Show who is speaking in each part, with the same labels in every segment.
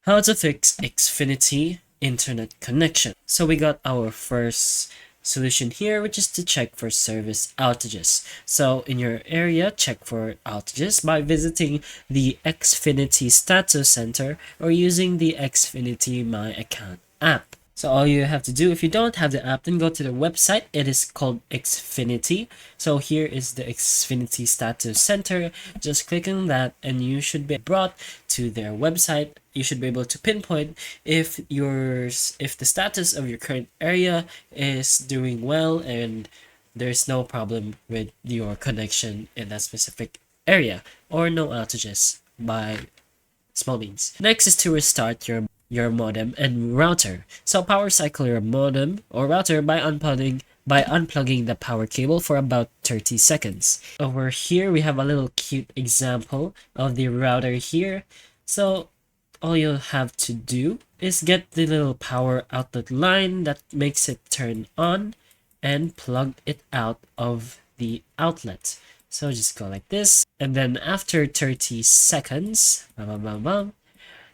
Speaker 1: How to fix Xfinity internet connection. So we got our first solution here, which is to check for service outages. So in your area, check for outages by visiting the Xfinity Status Center or using the Xfinity My Account app. So all you have to do, if you don't have the app, then go to the website. It is called Xfinity. So here is the Xfinity Status Center. Just click on that and you should be brought to their website. You should be able to pinpoint if the status of your current area is doing well and there's no problem with your connection in that specific area or no outages by small means. Next is to restart your modem and router. So power cycle your modem or router by unplugging the power cable for about 30 seconds. Over here we have a little cute example of the router here. So all you'll have to do is get the little power outlet line that makes it turn on and plug it out of the outlet. So just go like this, and then after 30 seconds,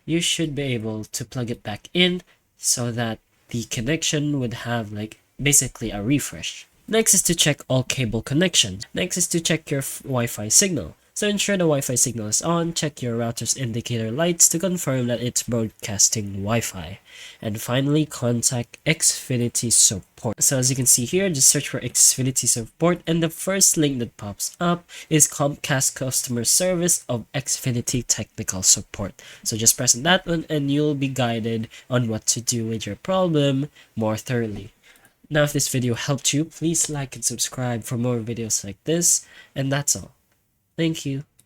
Speaker 1: you should be able to plug it back in so that the connection would have like basically a refresh. Next is to check all cable connections. Next is to check your Wi-Fi signal. So ensure the Wi-Fi signal is on, check your router's indicator lights to confirm that it's broadcasting Wi-Fi. And finally, contact Xfinity support. So as you can see here, just search for Xfinity support and the first link that pops up is Comcast customer service of Xfinity technical support. So just press on that one and you'll be guided on what to do with your problem more thoroughly. Now if this video helped you, please like and subscribe for more videos like this, and that's all. Thank you.